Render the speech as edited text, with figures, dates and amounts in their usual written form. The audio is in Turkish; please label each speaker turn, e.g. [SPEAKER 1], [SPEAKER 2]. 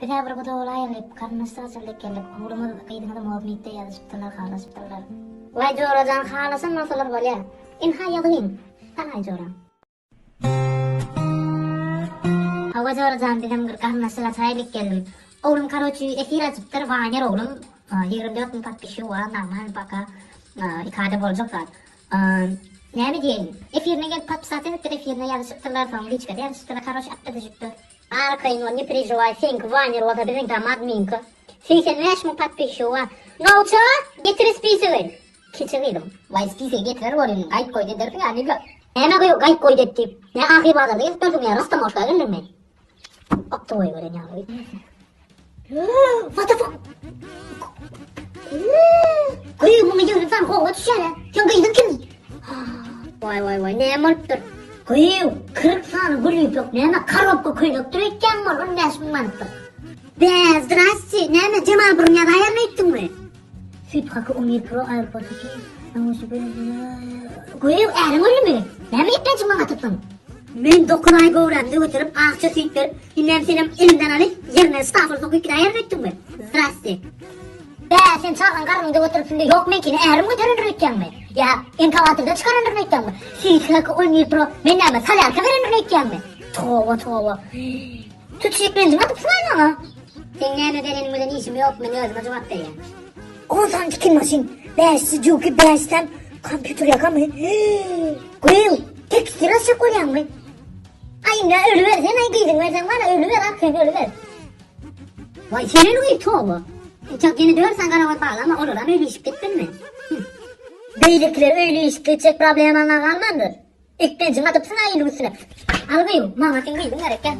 [SPEAKER 1] Bir de bir kuda olaylıp, karnısı hazırlık gelip, oğlumu kıydığında muhabbette yazışıptılar, halasıptılar. Vay Coracan, halasın nasılır böyle? İnha yadıyım. Tanay Cora. Hava Coracan dedim, karnısıyla çaylık geldim. Oğlum karoçu efir açıptır, vanyer oğlum. 24 mutat bir şey var, normal baka ikade bolacaklar. Ne mi diyeyim? Efirine gelip patpısatın ettir, efirine yazışıptırlar falan, hiç kadar yazışıptırlar, karoç attı düşüptür. Arkayın o ne переживай, сенька Ваня рода bizim damat minka. Sen ne mu подписчива? Nauça getir spiseyi. Keçiriydim. Vay spiseyi getirir olayım. Gayet koy dedir ki yani gör. Hemen koy gayet koy dedim. Ne ahir bazada değil dördüm ya rastım hoş geldin mi? Attı oy böyle ne yapayım? What the fuck? Koy bunu yürü sen kova düşer ya. Sen kıydın kim? Vay ne yaptır? Koyu, kırık sana gülüp yok, neyme karopku kıyduk, türekken var, onu nesmin manıttır. Zdrassi, neyme Cemal Brunya'da ayarını ettin mi? Süt kakı umir pro alpataki, namusu böyle... Koyu, erin öyle mi? Neyme etmeyeceğim bana tıktın? Men 9 ay göğremde götürüp ağaçça süt verip, innem senin elimden alıp, yerine stafır sokup ayarını ettin mi? Zdrassi. Sen çağıran karnımda götürüp şimdi yok menkini erim götürün mi? Ya enkavatırda çıkarın mi? Sikak olmuyor pro, ben neyme salyarka verin mi? Tova. Tütüşük benzim atıp sınayın ama. Sen neyme benim işim yok mu? Ne özüme cevap ver ya. Ondan çıkın maşin. Beşsi cüki beşten kompütür yakamı. Koyul, tek sırası koyan mı? Ay ne ölü ver, sen ay kıydın versen bana ölü ver arkayım ölü ver. Vay senin uyup tova. Çok yeni diyorsan karavat bağlı ama olur ama öyle işip gittin mi? Beylikler öyle işip gidecek problemanlar kalmandır. İlk bencim atıp sınayın üstüne. Al kıyım, mamatin kıydın gerek gel.